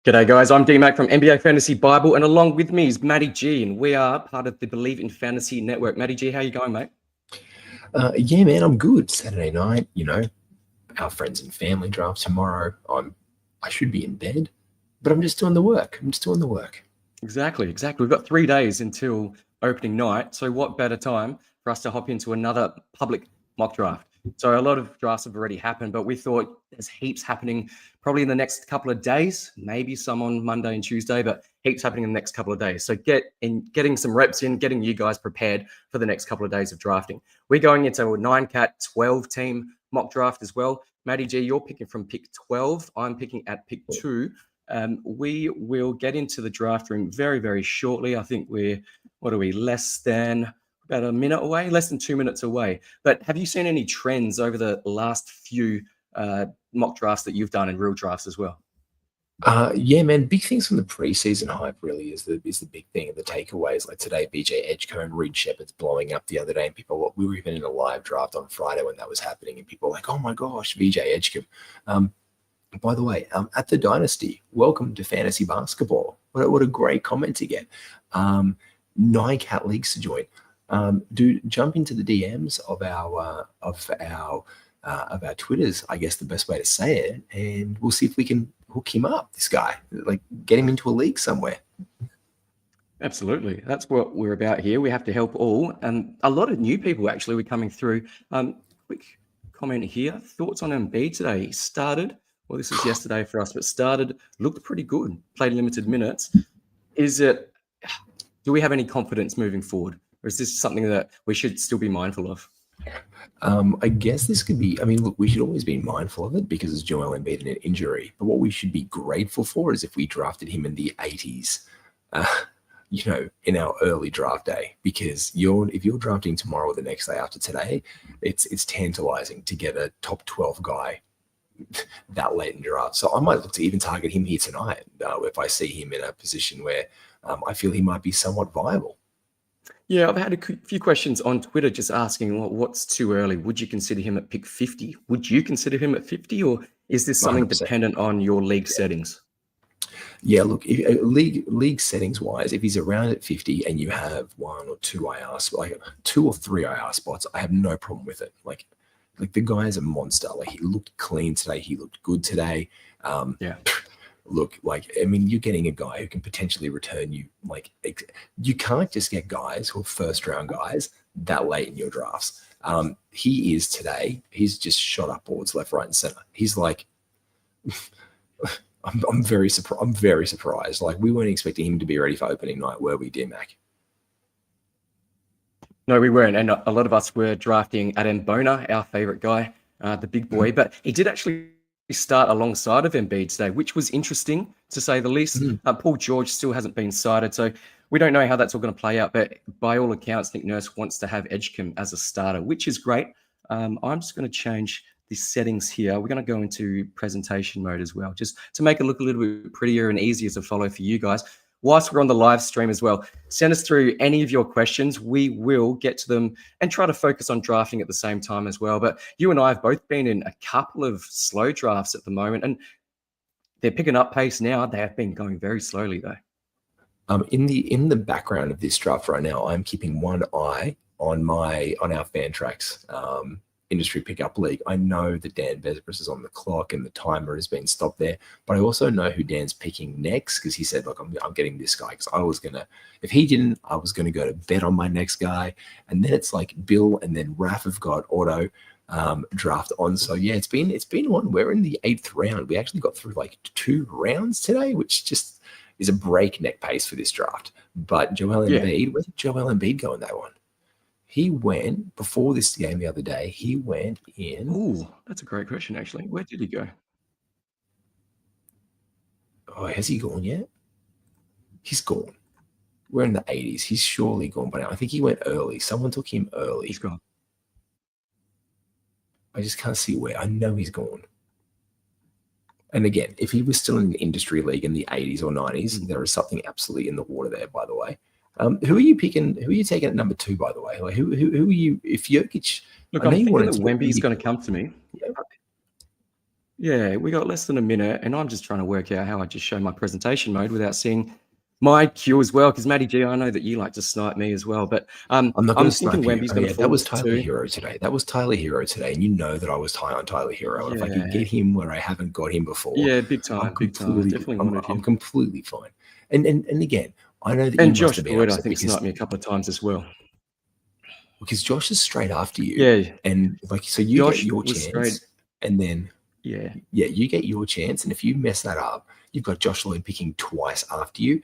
G'day guys, I'm D-Mac from NBA Fantasy Bible, and along with me is Matty G, and we are part of the Believe in Fantasy Network. Matty G, how you going, mate? Yeah, man, I'm good. Saturday night, our friends and family draft tomorrow. I should be in bed, but I'm just doing the work. Exactly. We've got 3 days until opening night, so what better time for us to hop into another public mock draft? So a lot of drafts have already happened, but we thought there's heaps happening probably in the next couple of days, maybe some on Monday and Tuesday, but heaps happening in the next couple of days. So getting some reps in, getting you guys prepared for the next couple of days of drafting. We're going into a 9-cat 12-team mock draft as well. Matty G, you're picking from pick 12. I'm picking at pick 2. We will get into the draft room very, very shortly. I think less than about a minute away, less than 2 minutes away. But have you seen any trends over the last few mock drafts that you've done in real drafts as well? Yeah, man, big things from the preseason hype really is the big thing, and the takeaways. Like today, BJ Edgecombe and Reed Shepherd's blowing up the other day, and we were even in a live draft on Friday when that was happening, and people were like, "Oh my gosh, BJ Edgecombe." By the way, at the Dynasty, welcome to fantasy basketball. What a great comment to get. 9-cat leagues to join. Dude, jump into the DMs of our Twitters, I guess the best way to say it, and we'll see if we can hook him up, this guy, like get him into a league somewhere. Absolutely. That's what we're about here. We have to help all. And a lot of new people actually were coming through. Quick comment here. Thoughts on Embiid today? He started, well, this was yesterday for us, but looked pretty good, played limited minutes. Do we have any confidence moving forward? Or is this something that we should still be mindful of? I guess this could be, look, we should always be mindful of it because it's Joel Embiid and an injury. But what we should be grateful for is if we drafted him in the 80s, in our early draft day, because if you're drafting tomorrow or the next day after today, it's tantalizing to get a top 12 guy that late in draft. So I might look to even target him here tonight if I see him in a position where I feel he might be somewhat viable. Yeah, I've had a few questions on Twitter just asking, what's too early? Would you consider him at pick 50? Would you consider him at 50, or is this something 100%. Dependent on your league settings? Yeah, look, league settings wise, if he's around at 50 and you have 1 or 2 IR, like 2 or 3 IR spots, I have no problem with it. Like the guy is a monster. Like, he looked clean today. He looked good today. Yeah. Look, you're getting a guy who can potentially return you. Like, you can't just get guys who are first-round guys that late in your drafts. He is today. He's just shot up boards left, right, and center. He's like, I'm very surprised. Like, we weren't expecting him to be ready for opening night, were we, D-Mac? No, we weren't, and a lot of us were drafting Adam Bona, our favorite guy, the big boy. But he did actually start alongside of Embiid today, which was interesting to say the least. Paul George still hasn't been cited, so we don't know how that's all going to play out. But by all accounts, Nick Nurse wants to have Edgecombe as a starter, which is great. I'm just going to change the settings here. We're going to go into presentation mode as well, just to make it look a little bit prettier and easier to follow for you guys. Whilst we're on the live stream as well, send us through any of your questions. We will get to them and try to focus on drafting at the same time as well. But you and I have both been in a couple of slow drafts at the moment, and they're picking up pace now. They have been going very slowly, though. In the background of this draft right now, I'm keeping one eye on our Fantrax industry pickup league. I know that Dan Bezbris is on the clock and the timer has been stopped there, but I also know who Dan's picking next, because he said, look, I'm getting this guy, because if he didn't, I was going to go to bet on my next guy. And then it's like Bill and then Raf have got auto draft on. So yeah, it's been one. We're in the 8th round. We actually got through like 2 rounds today, which just is a breakneck pace for this draft. But Joel Embiid, where did Joel Embiid go in that one? He went, before this game the other day, he went in... Ooh, that's a great question, actually. Where did he go? Oh, has he gone yet? He's gone. We're in the 80s. He's surely gone by now. I think he went early. Someone took him early. He's gone. I just can't see where. I know he's gone. And again, if he was still in the industry league in the 80s or 90s, there is something absolutely in the water there, by the way. Who are you picking? Who are you taking at number 2, by the way? Like, who are you? If Jokic, look, I'm thinking that Wemby's going to come to me. Yeah, we got less than a minute, and I'm just trying to work out how I just show my presentation mode without seeing my queue as well. Because Matty G, I know that you like to snipe me as well, but I'm not going I'm to thinking snipe you. Wemby's Oh going to yeah, that fall was to Tyler two. Hero today. That was Tyler Hero today, and you know that I was high on Tyler Hero. And if I could Yeah, get him where I haven't got him before, yeah, big time, big time. I definitely wanted I'm him. completely fine. And again, I know that you And must Josh have been Boyd, I upset think, sniped me a couple of times as well. because Josh is straight after you, Yeah, and like so you get Josh your was straight. chance, and then Yeah, yeah, you get your chance, and if you mess that up, you've got Josh Lloyd picking twice after you,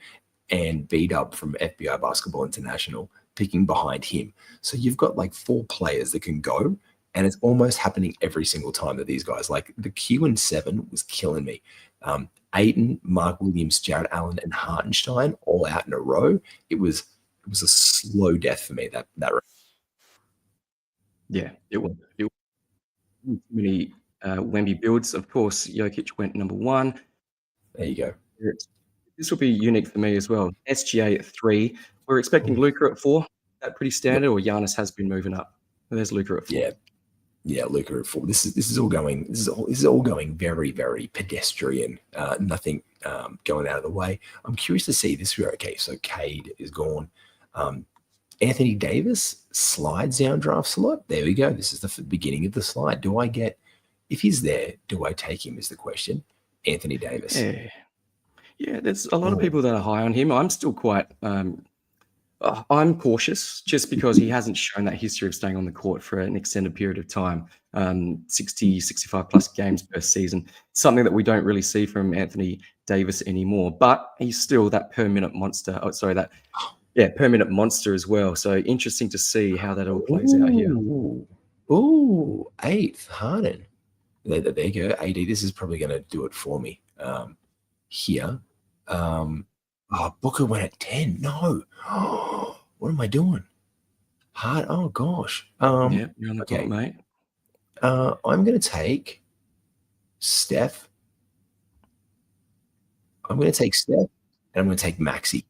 and B-Dub from FBI Basketball International picking behind him. So you've got like 4 players that can go, and it's almost happening every single time that these guys, like the Q and 7 was killing me. Aiton, Mark Williams, Jared Allen, and Hartenstein all out in a row. It was a slow death for me that round. yeah, it was. Too many Wemby builds. Of course, Jokic went number 1. There you go. This will be unique for me as well. SGA at 3. We're expecting Luka at 4. Is that pretty standard, Yep. or Giannis has been moving up? There's Luka at 4. Yeah, Luca at 4. This is all going very, very pedestrian. Nothing going out of the way. I'm curious to see this. Okay, so Cade is gone. Anthony Davis slides down draft slot. There we go. This is the beginning of the slide. If he's there, do I take him is the question. Anthony Davis. Yeah, there's a lot of people that are high on him. I'm still quite I'm cautious just because he hasn't shown that history of staying on the court for an extended period of time, 60, 65 plus games per season, something that we don't really see from Anthony Davis anymore. But he's still that per minute monster. Oh, sorry, per minute monster as well. So interesting to see how that all plays out here. Ooh, 8th, Harden. There you go, AD. This is probably going to do it for me here. Booker went at 10. No. What am I doing? Oh, gosh. Yeah, you're on the clock, mate. I'm going to take Steph. I'm going to take Steph, and I'm going to take Maxey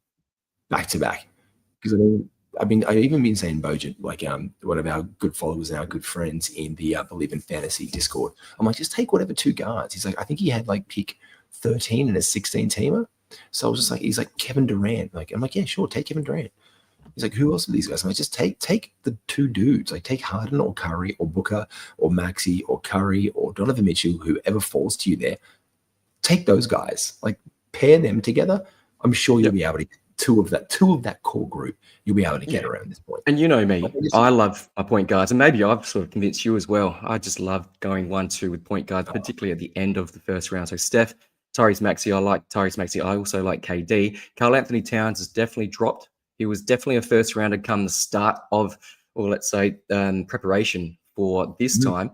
back to back. Because I've even been saying Bojan, like one of our good followers and our good friends in the Believe in Fantasy Discord. I'm like, just take whatever 2 guards. He's like, I think he had like pick 13 and a 16 teamer. So I was just like, he's like Kevin Durant. Like, I'm like, yeah, sure, take Kevin Durant. He's like, who else are these guys? I'm like, just take the 2 dudes. Like, take Harden or Curry or Booker or Maxey or Curry or Donovan Mitchell, whoever falls to you there. Take those guys. Like, pair them together. I'm sure you'll be able to get two of that core group. You'll be able to get around this point. And you know me, I love my point guards, and maybe I've sort of convinced you as well. I just love going 1-2 with point guards, particularly at the end of the first round. So Steph, Tyrese Maxey, I like Tyrese Maxey. I also like KD. Karl Anthony Towns has definitely dropped. He was definitely a first rounder come the start of, or let's say, preparation for this time.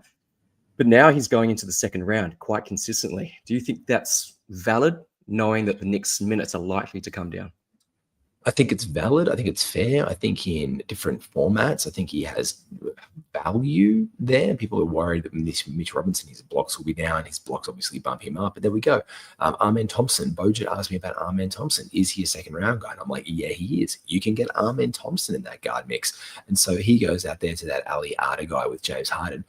But now he's going into the second round quite consistently. Do you think that's valid, knowing that the Knicks' minutes are likely to come down? I think it's valid. I think it's fair. I think in different formats, I think he has value there. People are worried that Mitch Robinson, his blocks will be down. His blocks obviously bump him up. But there we go. Armen Thompson. Bojan asked me about Armen Thompson. Is he a second round guy? And I'm like, yeah, he is. You can get Armen Thompson in that guard mix. And so he goes out there to that Ali Arda guy with James Harden.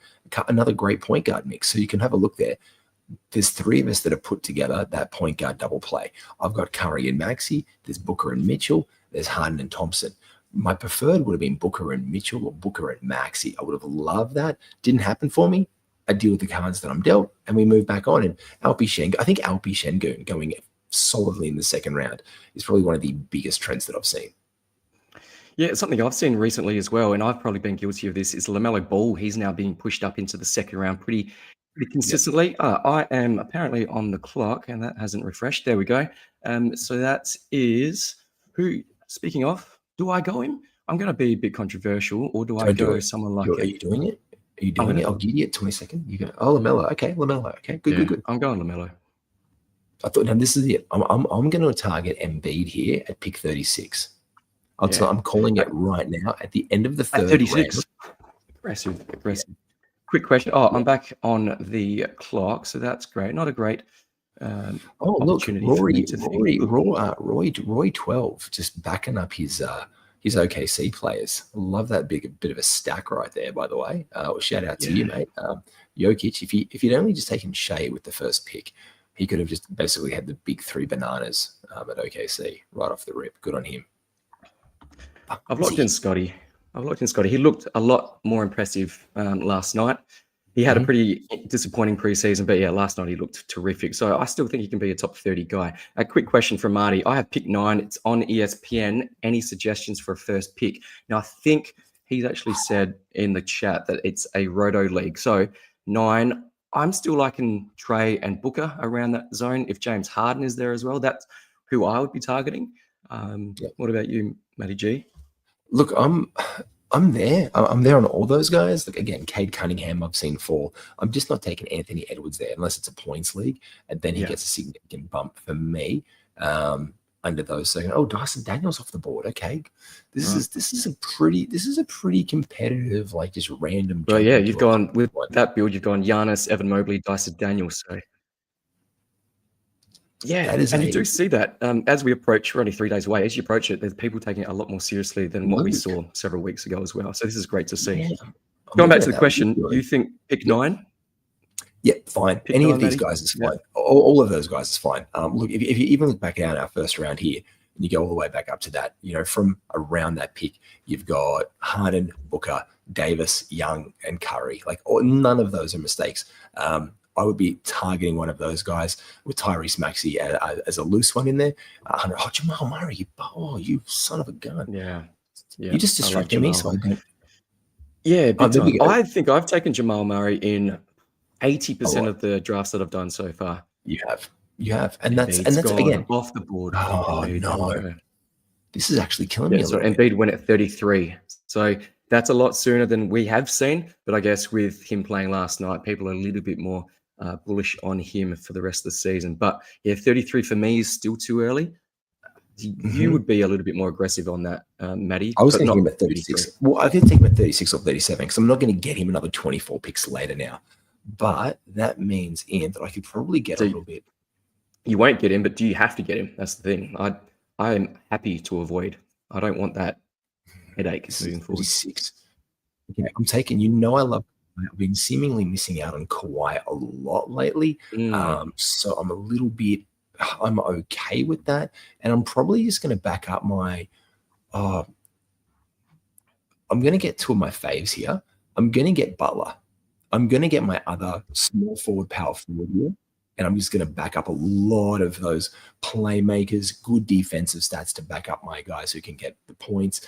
Another great point guard mix. So you can have a look there. There's 3 of us that have put together that point guard double play. I've got Curry and Maxey. There's Booker and Mitchell. There's Harden and Thompson. My preferred would have been Booker and Mitchell or Booker and Maxey. I would have loved that. Didn't happen for me. I deal with the cards that I'm dealt, and we move back on. And Alpi Şengün going solidly in the second round is probably one of the biggest trends that I've seen. Yeah, it's something I've seen recently as well, and I've probably been guilty of this, is LaMelo Ball. He's now being pushed up into the second round pretty consistently. I am apparently on the clock, and that hasn't refreshed. There we go. So that is who, speaking of, do I go him? I'm going to be a bit controversial, or do I go someone like Are you doing it? Are you doing it? I'll give you 20 seconds. You go, LaMelo. Okay, LaMelo. Okay, good. I'm going LaMelo. I thought, now this is it. I'm going to target Embiid here at pick 36. I'm calling it right now at the end of the third 36. round. Aggressive. Quick question. I'm back on the clock, so that's great. Not a great opportunity look, for me to think. Roy 12, just backing up his OKC players. Love that bit of a stack right there, by the way. Shout out to you, mate. Jokic, if he'd only just taken Shea with the first pick, he could have just basically had the big 3 bananas at OKC right off the rip. Good on him. I've locked in Scotty. He looked a lot more impressive last night. He had a pretty disappointing preseason, but yeah, last night he looked terrific. So I still think he can be a top 30 guy. A quick question from Marty. I have pick 9. It's on ESPN. Any suggestions for a first pick? Now, I think he's actually said in the chat that it's a roto league. So 9, I'm still liking Trey and Booker around that zone. If James Harden is there as well, that's who I would be targeting. What about you, Matty G? Look, I'm there. I'm there on all those guys. Like again, Cade Cunningham, I've seen fall. I'm just not taking Anthony Edwards there unless it's a points league, and then he gets a significant bump for me under those. So, Dyson Daniels off the board. Okay, this is a pretty competitive, like just random. Well, yeah, you've gone with that build. You've gone Giannis, Evan Mobley, Dyson Daniels. So. Yeah, and you do see that as we approach, we're only 3 days away. As you approach it, there's people taking it a lot more seriously than what we saw several weeks ago as well. So this is great to see. Yeah, Going back to the question, you think pick 9? Yeah, fine. Pick Any 9, of these guys is fine. Yeah. All of those guys is fine. Look, if you even look back at our first round here, and you go all the way back up to that, from around that pick, you've got Harden, Booker, Davis, Young, and Curry. Like none of those are mistakes. I would be targeting one of those guys with Tyrese Maxey as a loose one in there. Jamal Murray, you son of a gun. Yeah. You just distracted me, so I don't. Yeah, big time. I think I've taken Jamal Murray in 80% of the drafts that I've done so far. You have, and that's again off the board. Oh no, this is actually killing me. So Embiid went at 33, so that's a lot sooner than we have seen. But I guess with him playing last night, people are a little bit more bullish on him for the rest of the season. But yeah, 33 for me is still too early. You would be a little bit more aggressive on that, Matty. I was thinking him at 36. Well, I did take him at 36 or 37 because I'm not going to get him another 24 picks later now. But that means, Ian, that I could probably get a little bit. You won't get him, but do you have to get him? That's the thing. I am happy to avoid. I don't want that headache moving forward. 36. Okay, I'm taking. I've been seemingly missing out on Kawhi a lot lately. So I'm a little bit. I'm okay with that, and I'm probably just going to back up my. I'm going to get two of my faves here. I'm going to get Butler. I'm going to get my other small forward, power forward here, and I'm just going to back up a lot of those playmakers, good defensive stats to back up my guys who can get the points.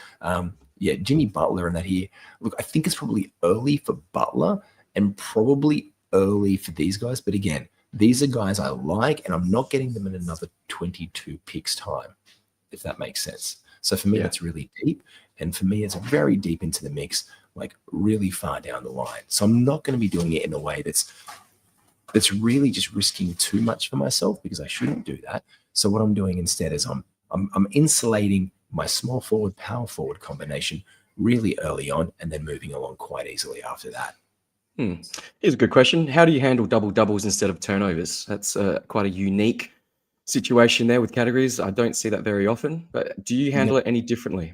Jimmy Butler and that here. Look, I think it's probably early for Butler and probably early for these guys, but again, these are guys I like, and I'm not getting them in another 22 picks time, if that makes sense. So for me, that's really deep. And for me, it's very deep into the mix, like really far down the line. So I'm not going to be doing it in a way that's really just risking too much for myself, because I shouldn't do that. So what I'm doing instead is I'm insulating my small forward, power forward combination really early on, and then moving along quite easily after that. Here's a good question. How do you handle double doubles instead of turnovers? That's quite a unique situation there with categories. I don't see that very often, but do you handle it any differently?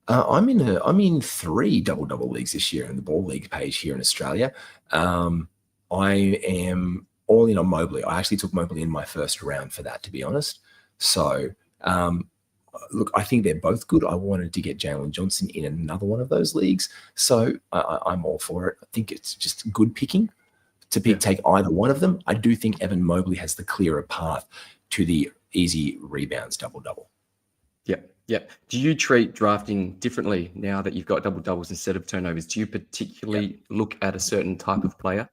I'm in 3 double leagues this year in the ball league page here in Australia. I am all in on Mobley. I actually took Mobley in my first round for that, to be honest. So look, I think they're both good. I wanted to get Jalen Johnson in another one of those leagues, so I'm all for it. I think it's just good picking to take either one of them. I do think Evan Mobley has the clearer path to the easy rebounds double-double. Yeah. Do you treat drafting differently now that you've got double doubles instead of turnovers? Do you particularly look at a certain type of player?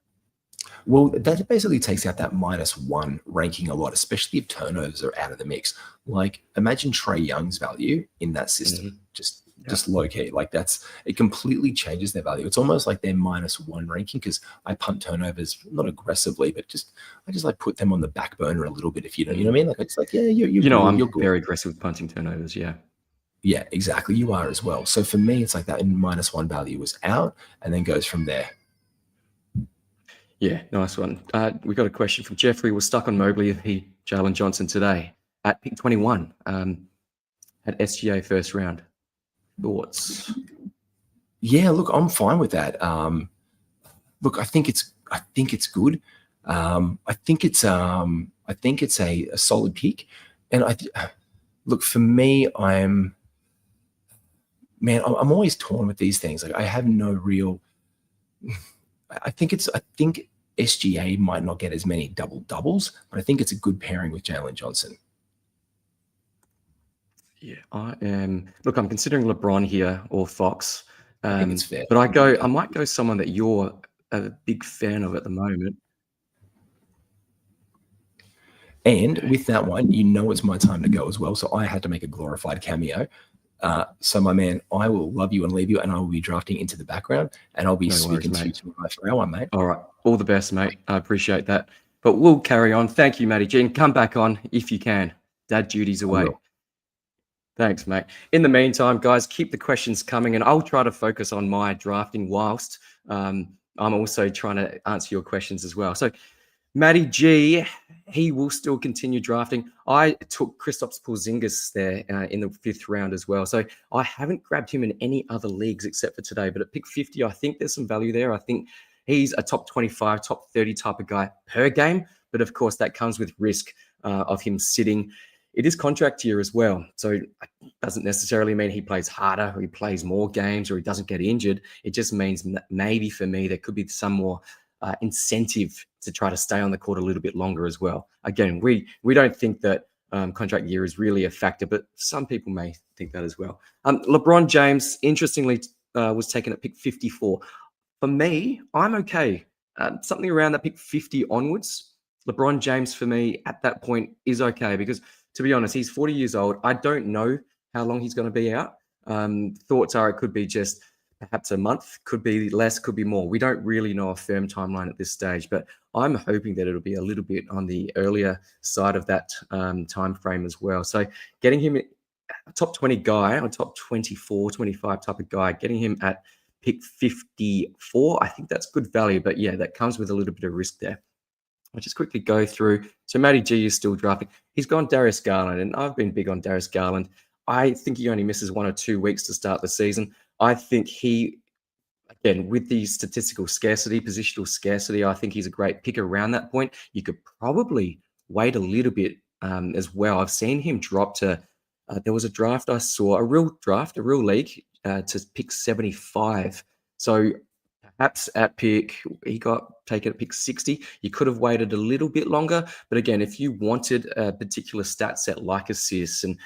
Well, that basically takes out that -1 ranking a lot, especially if turnovers are out of the mix. Like, imagine Trae Young's value in that system, just low key. Like it completely changes their value. It's almost like their -1 ranking, because I punt turnovers not aggressively, but I just like put them on the back burner a little bit. If you know what I mean, like it's like I'm very aggressive with punting turnovers. Yeah, exactly. You are as well. So for me, it's like that -1 value was out, and then goes from there. Yeah, nice one. We got a question from Jeffrey. We're stuck on Mobley. Jalen Johnson today at pick 21 at SGA first round. Thoughts? Yeah, look, I'm fine with that. Look, I think it's I think it's good. I think it's a solid pick. And look, for me, I'm always torn with these things. Like, I have no real. I think SGA might not get as many double doubles, but I think it's a good pairing with Jalen Johnson. Yeah, I am. Look, I'm considering LeBron here or Fox. I think it's fair. But I might go someone that you're a big fan of at the moment. And with that one, it's my time to go as well. So I had to make a glorified cameo. So my man, I will love you and leave you, and I will be drafting into the background, and I'll be speaking to you tomorrow for our one, mate. All right. All the best, mate. I appreciate that. But we'll carry on. Thank you, Matty G. And come back on if you can. Dad duty's away. Thanks, mate. In the meantime, guys, keep the questions coming, and I'll try to focus on my drafting whilst I'm also trying to answer your questions as well. So Matty G, he will still continue drafting. I took Kristaps Porzingis there in the 5th round as well. So I haven't grabbed him in any other leagues except for today. But at pick 50, I think there's some value there. I think he's a top 25, top 30 type of guy per game. But of course, that comes with risk of him sitting. It is contract year as well. So it doesn't necessarily mean he plays harder or he plays more games or he doesn't get injured. It just means maybe for me, there could be some more incentive to try to stay on the court a little bit longer as well. Again, we don't think that contract year is really a factor, but some people may think that as well. LeBron James, interestingly, was taken at pick 54. For me, I'm okay. Something around that pick 50 onwards. LeBron James, for me, at that point is okay because, to be honest, he's 40 years old. I don't know how long he's going to be out. Thoughts are it could be just perhaps a month, could be less, could be more. We don't really know a firm timeline at this stage, but I'm hoping that it'll be a little bit on the earlier side of that time frame as well. So getting him a top 20 guy, or top 24, 25 type of guy, getting him at pick 54, I think that's good value. But yeah, that comes with a little bit of risk there. I'll just quickly go through. So Matty G is still drafting. He's gone Darius Garland, and I've been big on Darius Garland. I think he only misses 1 or 2 weeks to start the season. I think he, again, with the statistical scarcity, positional scarcity, I think he's a great pick around that point. You could probably wait a little bit as well. I've seen him drop to, there was a draft I saw, a real league to pick 75. So perhaps at pick, he got taken at pick 60. You could have waited a little bit longer. But again, if you wanted a particular stat set like assists and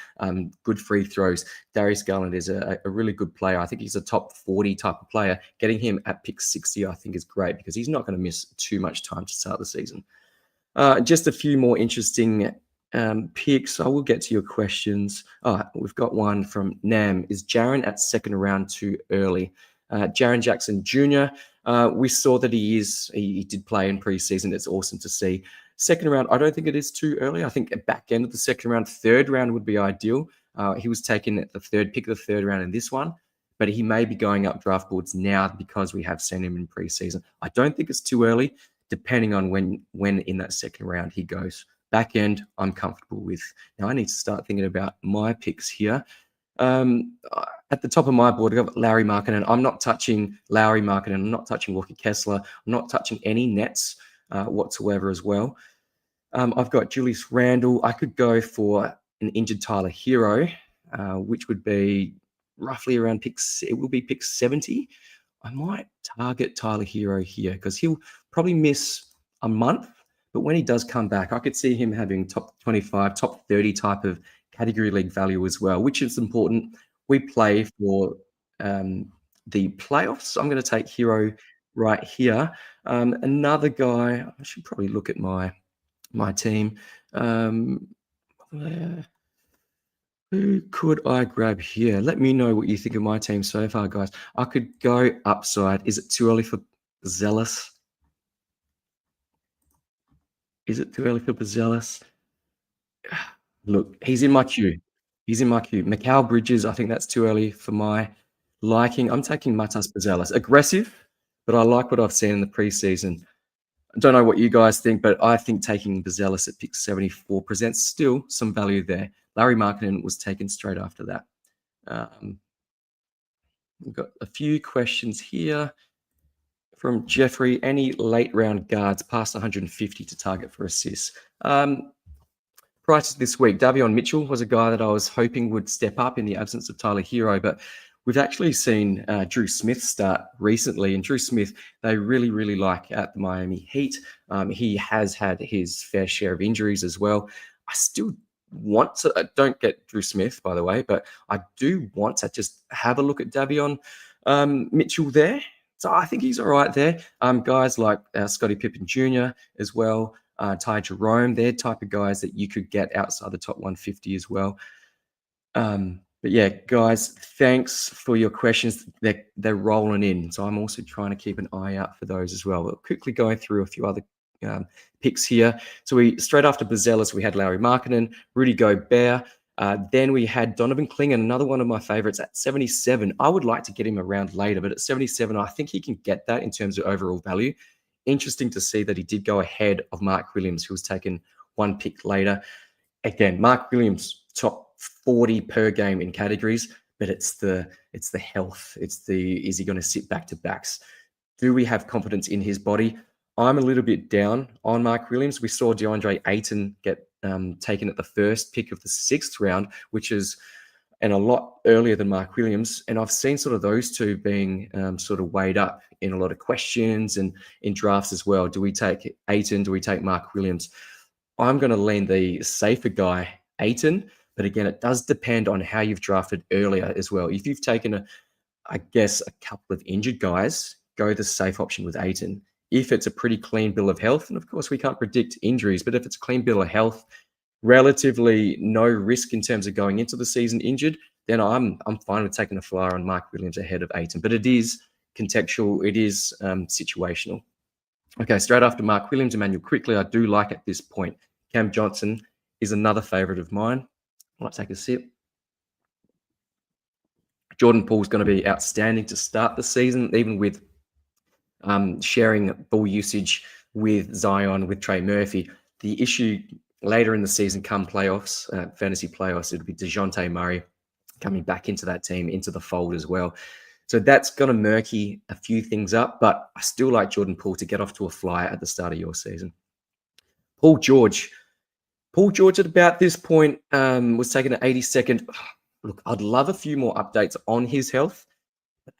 good free throws, Darius Garland is a really good player. I think he's a top 40 type of player. Getting him at pick 60, I think, is great because he's not going to miss too much time to start the season. Just a few more interesting picks. I will get to your questions. We've got one from Nam. Is Jaren at 2nd round too early? Jaren Jackson Jr., we saw that he did play in preseason. It's awesome to see. 2nd round, I don't think it is too early. I think at back end of the 2nd round, 3rd round would be ideal. He was taken at the 3rd pick of the 3rd round in this one, but he may be going up draft boards now because we have seen him in preseason. I don't think it's too early, depending on when in that 2nd round he goes. Back end, I'm comfortable with. Now I need to start thinking about my picks here. At the top of my board, I've got Larry Markkinen. I'm not touching Larry Markkinen. I'm not touching Walker Kessler. I'm not touching any Nets whatsoever as well. I've got Julius Randle. I could go for an injured Tyler Hero, which would be roughly around it will be pick 70. I might target Tyler Hero here because he'll probably miss a month. But when he does come back, I could see him having top 25, top 30 type of category league value as well, which is important. We play for the playoffs. I'm going to take Hero right here. Another guy, I should probably look at my team. Who could I grab here? Let me know what you think of my team so far, guys. I could go upside. Is it too early for Zealous? Is it too early for Zealous? Look, he's in my queue. Mikal Bridges, I think that's too early for my liking. I'm taking Matas Bezelis. Aggressive, but I like what I've seen in the preseason. I don't know what you guys think, but I think taking Bezelis at pick 74 presents still some value there. Larry Markkinen was taken straight after that. We've got a few questions here from Jeffrey, any late round guards past 150 to target for assists? Prices this week, Davion Mitchell was a guy that I was hoping would step up in the absence of Tyler Hero, but we've actually seen Drew Smith start recently, and Drew Smith, they really, really like at the Miami Heat. He has had his fair share of injuries as well. I still want to, don't get Drew Smith, by the way, but I do want to just have a look at Davion Mitchell there. So I think he's all right there. Guys like Scottie Pippen Jr. as well, Ty Jerome, they're type of guys that you could get outside the top 150 as well. But yeah, guys, thanks for your questions. They're rolling in. So I'm also trying to keep an eye out for those as well. We'll quickly going through a few other picks here. So we straight after Buzelis, we had Larry Markkinen, Rudy Gobert. Then we had Donovan Klingon, another one of my favorites at 77. I would like to get him around later, but at 77, I think he can get that in terms of overall value. Interesting to see that he did go ahead of Mark Williams, who was taken one pick later. Again, Mark Williams, top 40 per game in categories, but it's the health. It's is he going to sit back to backs? Do we have confidence in his body? I'm a little bit down on Mark Williams. We saw DeAndre Ayton get taken at the first pick of the 6th round, which is a lot earlier than Mark Williams. And I've seen sort of those two being sort of weighed up in a lot of questions and in drafts as well. Do we take Ayton? Do we take Mark Williams? I'm going to lean the safer guy, Ayton. But again, it does depend on how you've drafted earlier as well. If you've taken, a couple of injured guys, go the safe option with Ayton. If it's a pretty clean bill of health, and of course we can't predict injuries, but if it's a clean bill of health, relatively no risk in terms of going into the season injured, then I'm fine with taking a flyer on Mark Williams ahead of Ayton. But it is contextual, it is situational. Okay, straight after Mark Williams, Emmanuel quickly, I do like at this point. Cam Johnson is another favorite of mine. I might take a sip. Jordan Poole's going to be outstanding to start the season, even with sharing ball usage with Zion, with Trey Murphy. The issue later in the season, come playoffs, fantasy playoffs, it'll be DeJounte Murray coming back into that team, into the fold as well. So that's going to murky a few things up, but I still like Jordan Poole to get off to a flyer at the start of your season. Paul George at about this point was taken at 82nd. Look, I'd love a few more updates on his health.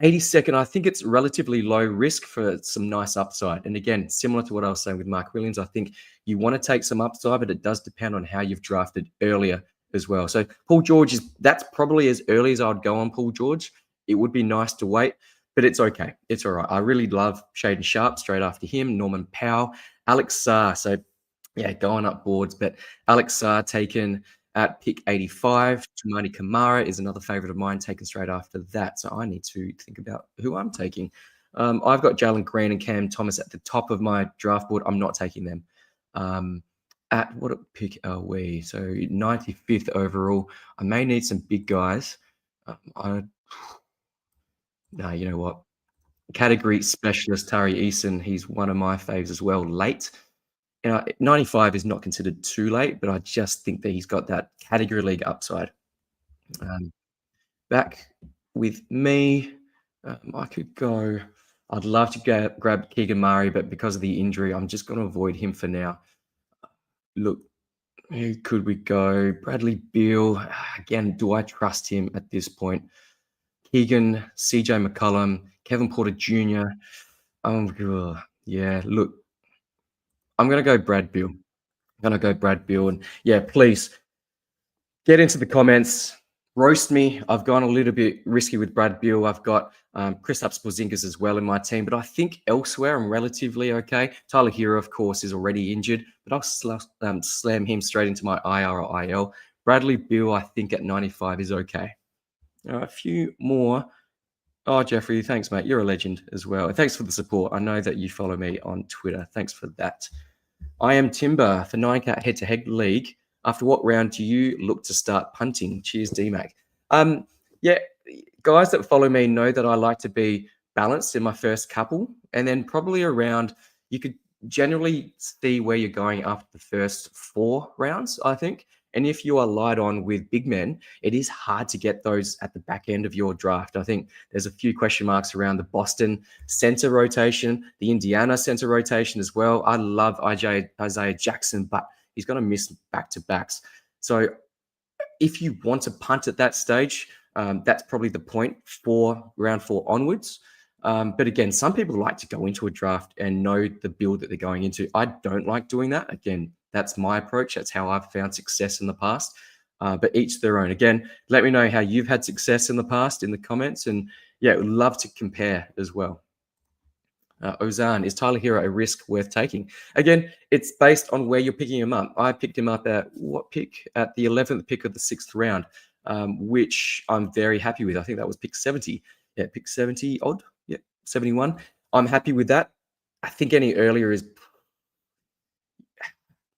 82nd, I think it's relatively low risk for some nice upside. And again, similar to what I was saying with Mark Williams, I think you want to take some upside, but it does depend on how you've drafted earlier as well. So Paul George, that's probably as early as I would go on Paul George. It would be nice to wait, but it's okay. It's all right. I really love Shaden Sharp straight after him, Norman Powell, Alex Sarr. So yeah, going up boards, but Alex Sarr taken at pick 85. Tamani Kamara is another favorite of mine, taken straight after that. So I need to think about who I'm taking. I've got Jalen Green and Cam Thomas at the top of my draft board. I'm not taking them. At what pick are we? So 95th overall. I may need some big guys. No, you know what? Category specialist Tari Eason. He's one of my faves as well. Late. 95 is not considered too late, but I just think that he's got that category league upside. Back with me, I could go. I'd love to grab Keegan Murray, but because of the injury, I'm just going to avoid him for now. Look, who could we go? Bradley Beal. Again, do I trust him at this point? Keegan, CJ McCollum, Kevin Porter Jr. Yeah, look, I'm going to go Brad Beal. And yeah, please get into the comments. Roast me. I've gone a little bit risky with Brad Beal. I've got Kristaps Porzingis as well in my team, but I think elsewhere I'm relatively okay. Tyler Hero, of course, is already injured, but I'll slam him straight into my IR or IL. Bradley Beal, I think at 95 is okay. A few more. Oh, Jeffrey, thanks, mate. You're a legend as well. And thanks for the support. I know that you follow me on Twitter. Thanks for that. I am Timber for 9Cat head-to-head league. After what round do you look to start punting? Cheers, DMAC. Yeah, guys that follow me know that I like to be balanced in my first couple, and then probably around, you could generally see where you're going after the first 4 rounds, I think. And if you are light on with big men, it is hard to get those at the back end of your draft. I think there's a few question marks around the Boston center rotation, the Indiana center rotation as well. I love Isaiah Jackson, but he's going to miss back-to-backs. So if you want to punt at that stage, that's probably the point for round 4 onwards. But again, some people like to go into a draft and know the build that they're going into. I don't like doing that. Again, that's my approach. That's how I've found success in the past. But each their own. Again, let me know how you've had success in the past in the comments. And yeah, would love to compare as well. Ozan, is Tyler Hero a risk worth taking? Again, it's based on where you're picking him up. I picked him up at what pick? At the 11th pick of the 6th round, which I'm very happy with. I think that was pick 70. Yeah, pick 70 odd. Yeah, 71. I'm happy with that. I think any earlier is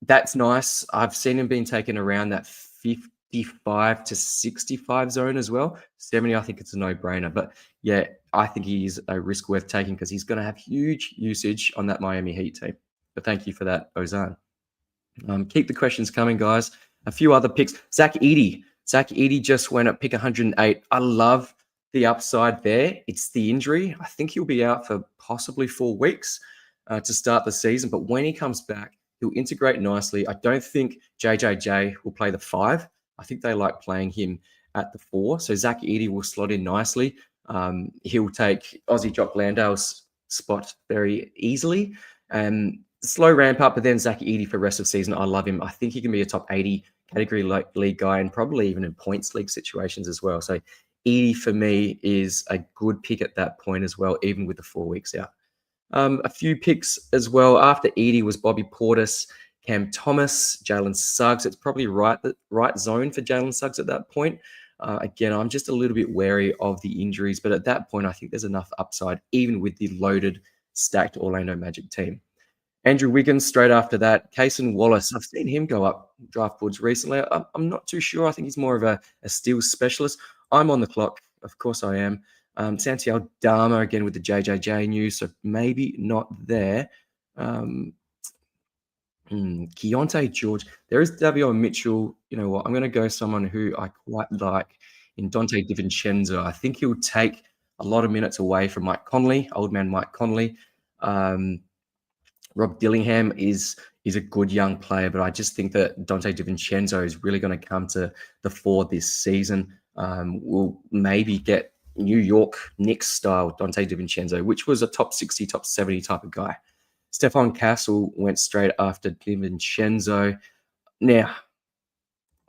that's nice. I've seen him being taken around that 55 to 65 zone as well. 70, I think it's a no-brainer. But yeah, I think he's a risk worth taking because he's going to have huge usage on that Miami Heat team. But thank you for that, Ozan. Keep the questions coming, guys. A few other picks. Zach Edey. Zach Edey just went at pick 108. I love the upside there. It's the injury. I think he'll be out for possibly 4 weeks to start the season. But when he comes back, he'll integrate nicely. I don't think JJJ will play the 5. I think they like playing him at the 4. So Zach Edey will slot in nicely. He'll take Aussie Jock Landale's spot very easily. Slow ramp up, but then Zach Edey for the rest of the season. I love him. I think he can be a top 80 category league guy and probably even in points league situations as well. So Edey for me is a good pick at that point as well, even with the 4 weeks out. A few picks as well. After Edey was Bobby Portis, Cam Thomas, Jalen Suggs. It's probably the right zone for Jalen Suggs at that point. Again, I'm just a little bit wary of the injuries, but at that point, I think there's enough upside, even with the loaded, stacked Orlando Magic team. Andrew Wiggins straight after that. Cason Wallace. I've seen him go up draft boards recently. I'm not too sure. I think he's more of a steals specialist. I'm on the clock. Of course I am. Santi Aldama again with the JJJ news, so maybe not there. Keontae George. There is Davion Mitchell. You know what? I'm going to go someone who I quite like in Dante DiVincenzo. I think he'll take a lot of minutes away from Mike Conley, old man Mike Conley. Rob Dillingham is a good young player, but I just think that Dante DiVincenzo is really going to come to the fore this season. We'll maybe get New York Knicks style Dante DiVincenzo, which was a top 60, top 70 type of guy. Stephon Castle went straight after DiVincenzo. Now,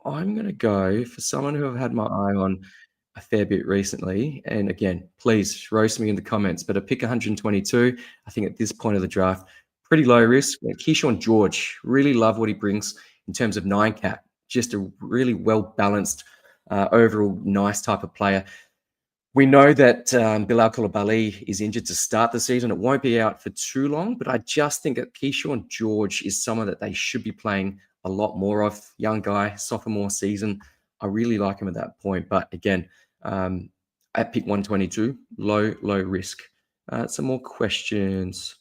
I'm going to go for someone who I've had my eye on a fair bit recently. And again, please roast me in the comments. But a pick 122, I think at this point of the draft, pretty low risk. Keyshawn George, really love what he brings in terms of 9-cat. Just a really well-balanced, overall nice type of player. We know that Bilal Coulibaly is injured to start the season. It won't be out for too long, but I just think that Keyshawn George is someone that they should be playing a lot more of. Young guy, sophomore season. I really like him at that point. But again, at pick 122, low risk. Some more questions.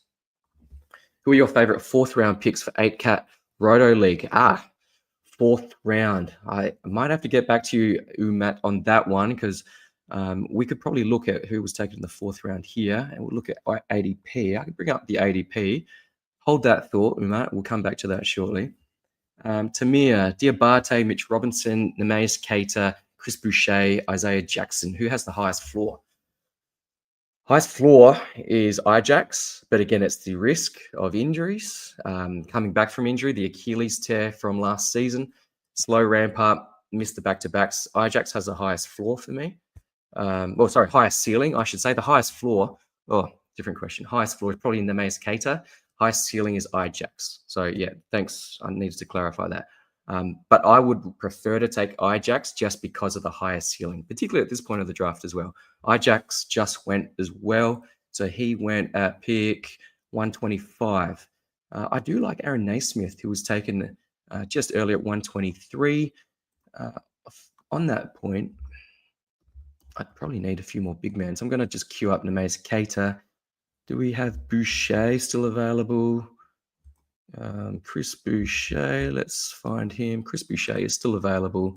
Who are your favorite 4th round picks for 8-cat Roto League? 4th round. I might have to get back to you, Umat, on that one because we could probably look at who was taken in the 4th round here, and we'll look at ADP. I can bring up the ADP. Hold that thought, Umat. We'll come back to that shortly. Tamir, Diabate, Mitch Robinson, Nemesis Keita, Chris Boucher, Isaiah Jackson. Who has the highest floor? Highest floor is Ajax, but again, it's the risk of injuries. Coming back from injury, the Achilles tear from last season, slow ramp up, missed the back-to-backs. Ajax has the highest floor for me. Highest ceiling, I should say. The highest floor, different question. Highest floor is probably Nemesis Keita. Highest ceiling is Ajax. So yeah, thanks. I needed to clarify that. But I would prefer to take Ajax just because of the highest ceiling, particularly at this point of the draft as well. Ajax just went as well. So he went at pick 125. I do like Aaron Naismith, who was taken just earlier at 123. On that point, I'd probably need a few more big men. So I'm going to just queue up Nemesis Keita. Do we have Boucher still available? Chris Boucher, let's find him. Chris Boucher is still available.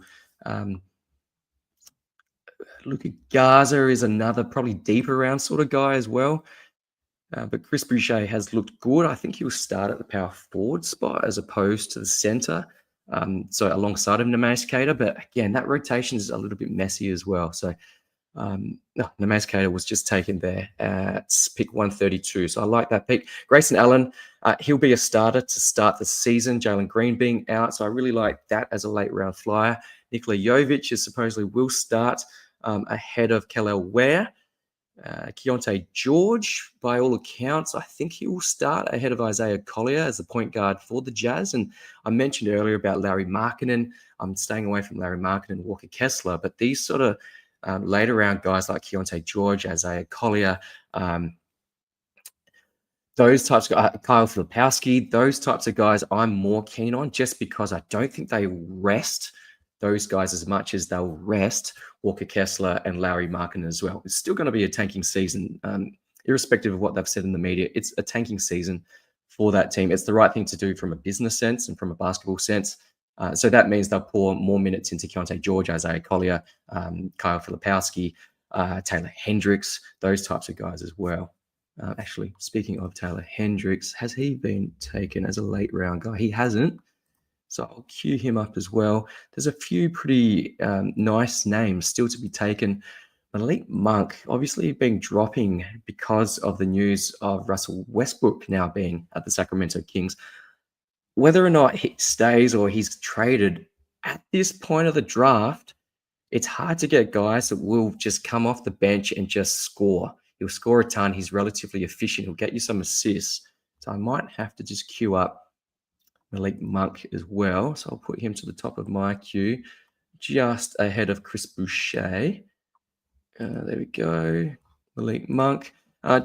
Luca Garza is another probably deeper round sort of guy as well. But Chris Boucher has looked good. I think he'll start at the power forward spot as opposed to the center. So alongside of Nemanja Keita. But again, that rotation is a little bit messy as well. So no, Nemanja Keita was just taken there at pick 132. So I like that pick. Grayson Allen, he'll be a starter to start the season. Jalen Green being out. So I really like that as a late round flyer. Nikola Jovic is supposedly will start ahead of Kel'el Ware. Keontae George, by all accounts, I think he will start ahead of Isaiah Collier as the point guard for the Jazz. And I mentioned earlier about Larry Markkinen. I'm staying away from Larry Markkinen and Walker Kessler, but these sort of later round guys like Keontae George, Isaiah Collier, those types of Kyle Filipowski, those types of guys I'm more keen on just because I don't think they rest those guys as much as they'll rest Walker Kessler and Larry Markkinen as well. It's still going to be a tanking season, irrespective of what they've said in the media. It's a tanking season for that team. It's the right thing to do from a business sense and from a basketball sense. So that means they'll pour more minutes into Keontae George, Isaiah Collier, Kyle Filipowski, Taylor Hendricks, those types of guys as well. Actually, speaking of Taylor Hendricks, has he been taken as a late round guy? He hasn't. So I'll cue him up as well. There's a few pretty nice names still to be taken. Malik Monk, obviously been dropping because of the news of Russell Westbrook now being at the Sacramento Kings. Whether or not he stays or he's traded, at this point of the draft, it's hard to get guys that will just come off the bench and just score. He'll score a ton. He's relatively efficient. He'll get you some assists. So I might have to just queue up Malik Monk as well. So I'll put him to the top of my queue, just ahead of Chris Boucher. There we go. Malik Monk.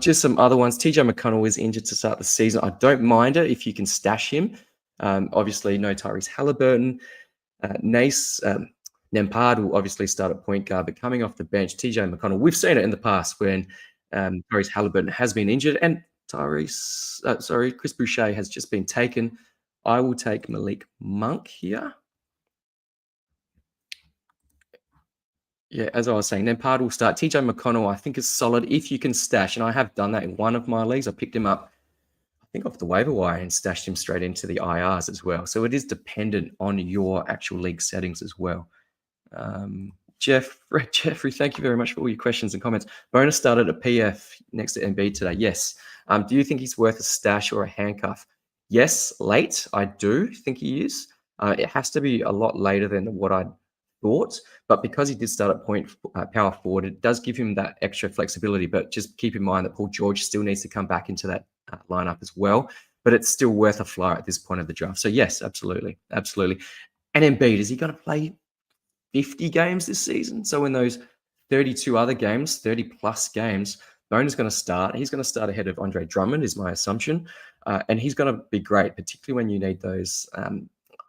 Just some other ones. TJ McConnell is injured to start the season. I don't mind it if you can stash him. Obviously, no Tyrese Halliburton. Nempard will obviously start at point guard, but coming off the bench, TJ McConnell, we've seen it in the past when Tyrese Halliburton has been injured and Chris Boucher has just been taken. I will take Malik Monk here. Yeah, as I was saying, Nempard will start. TJ McConnell, I think, is solid if you can stash. And I have done that in one of my leagues. I picked him up, I think, off the waiver wire and stashed him straight into the IRs as well. So it is dependent on your actual league settings as well. Jeffrey, thank you very much for all your questions and comments. Bonus started at PF next to Embiid today. Yes. Do you think he's worth a stash or a handcuff? Yes, late. I do think he is. It has to be a lot later than what I thought, but because he did start at power forward, it does give him that extra flexibility. But just keep in mind that Paul George still needs to come back into that lineup as well. But it's still worth a flyer at this point of the draft. So yes, absolutely. And Embiid, is he going to play 50 games this season? So in those 32 other games, 30 plus games, Bone is going to start. He's going to start ahead of Andre Drummond, is my assumption. And he's going to be great, particularly when you need those,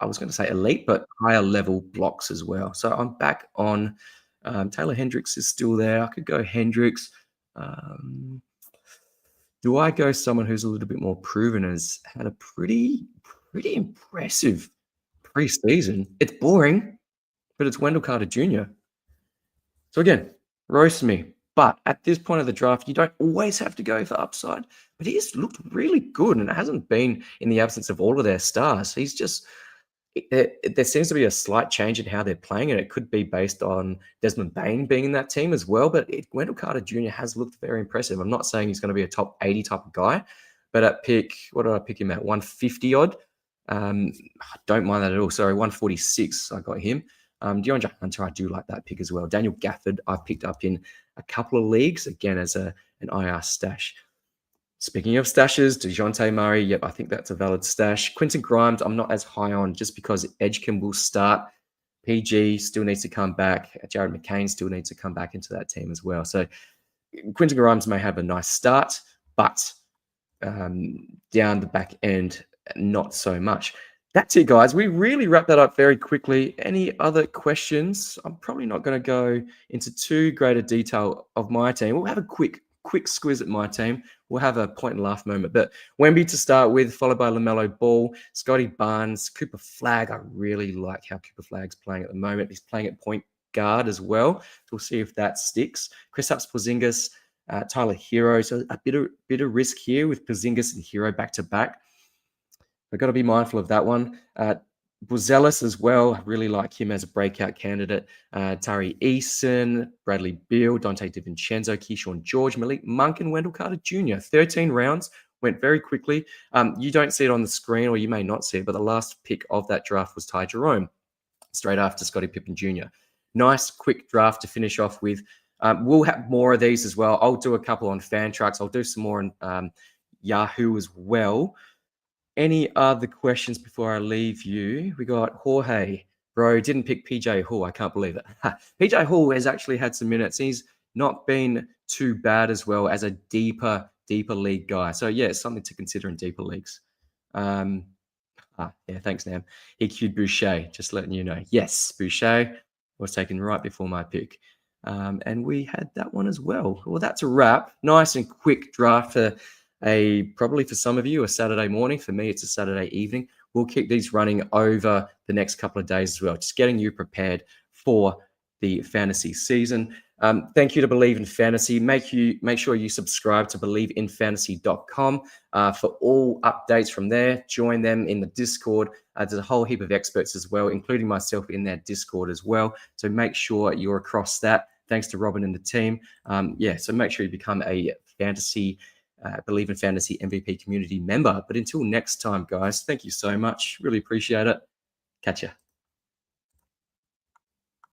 I was going to say elite, but higher level blocks as well. So I'm back on Taylor Hendricks is still there. I could go Hendricks. Do I go someone who's a little bit more proven and has had a pretty impressive preseason? It's boring, but it's Wendell Carter Jr. So again, roast me. But at this point of the draft, you don't always have to go for upside. But he's looked really good, and it hasn't been in the absence of all of their stars. He's just there seems to be a slight change in how they're playing, and it could be based on Desmond Bane being in that team as well. But Wendell Carter Jr. has looked very impressive. I'm not saying he's going to be a top 80 type of guy, but at pick, what did I pick him at? 150 odd. I don't mind that at all. Sorry, 146. I got him. DeAndre Hunter, I do like that pick as well. Daniel Gafford, I've picked up in a couple of leagues, again, as an IR stash. Speaking of stashes, DeJounte Murray, yep, I think that's a valid stash. Quentin Grimes, I'm not as high on just because Edgecombe will start. PG still needs to come back. Jared McCain still needs to come back into that team as well. So Quentin Grimes may have a nice start, but down the back end, not so much. That's it, guys. We really wrapped that up very quickly. Any other questions? I'm probably not going to go into too great a detail of my team. We'll have a quick quick squiz at my team. We'll have a point and laugh moment. But Wemby to start with, followed by LaMelo Ball, Scotty Barnes, Cooper Flagg. I really like how Cooper Flagg's playing at the moment. He's playing at point guard as well. So we'll see if that sticks. Kristaps Porzingis, Tyler Hero. So a bit of risk here with Porzingis and Hero back to back. We've got to be mindful of that one. Buzelis as well. I really like him as a breakout candidate. Tari Eason, Bradley Beal, Dante DiVincenzo, Keyshawn George, Malik Monk, and Wendell Carter Jr. 13 rounds, went very quickly. You don't see it on the screen, or you may not see it, but the last pick of that draft was Ty Jerome, straight after Scottie Pippen Jr. Nice, quick draft to finish off with. We'll have more of these as well. I'll do a couple on Fantrax. I'll do some more on Yahoo as well. Any other questions before I leave you? We got Jorge. Bro, didn't pick PJ Hall. I can't believe it. PJ Hall has actually had some minutes. He's not been too bad as well as a deeper league guy. So, yeah, it's something to consider in deeper leagues. Yeah, thanks, Nam. He queued Boucher, just letting you know. Yes, Boucher was taken right before my pick. And we had that one as well. Well, that's a wrap. Nice and quick draft for probably for some of you a Saturday morning. For me, it's a Saturday evening. We'll keep these running over the next couple of days as well, just getting you prepared for the fantasy season. Thank you to Believe in Fantasy. Make sure you subscribe to believeinfantasy.com for all updates from there. Join them in the Discord. There's a whole heap of experts as well, including myself in their Discord as well. So make sure you're across that. Thanks to Robin and the team. So make sure you become a Believe in Fantasy MVP community member. But until next time, guys, thank you so much. Really appreciate it. Catch ya.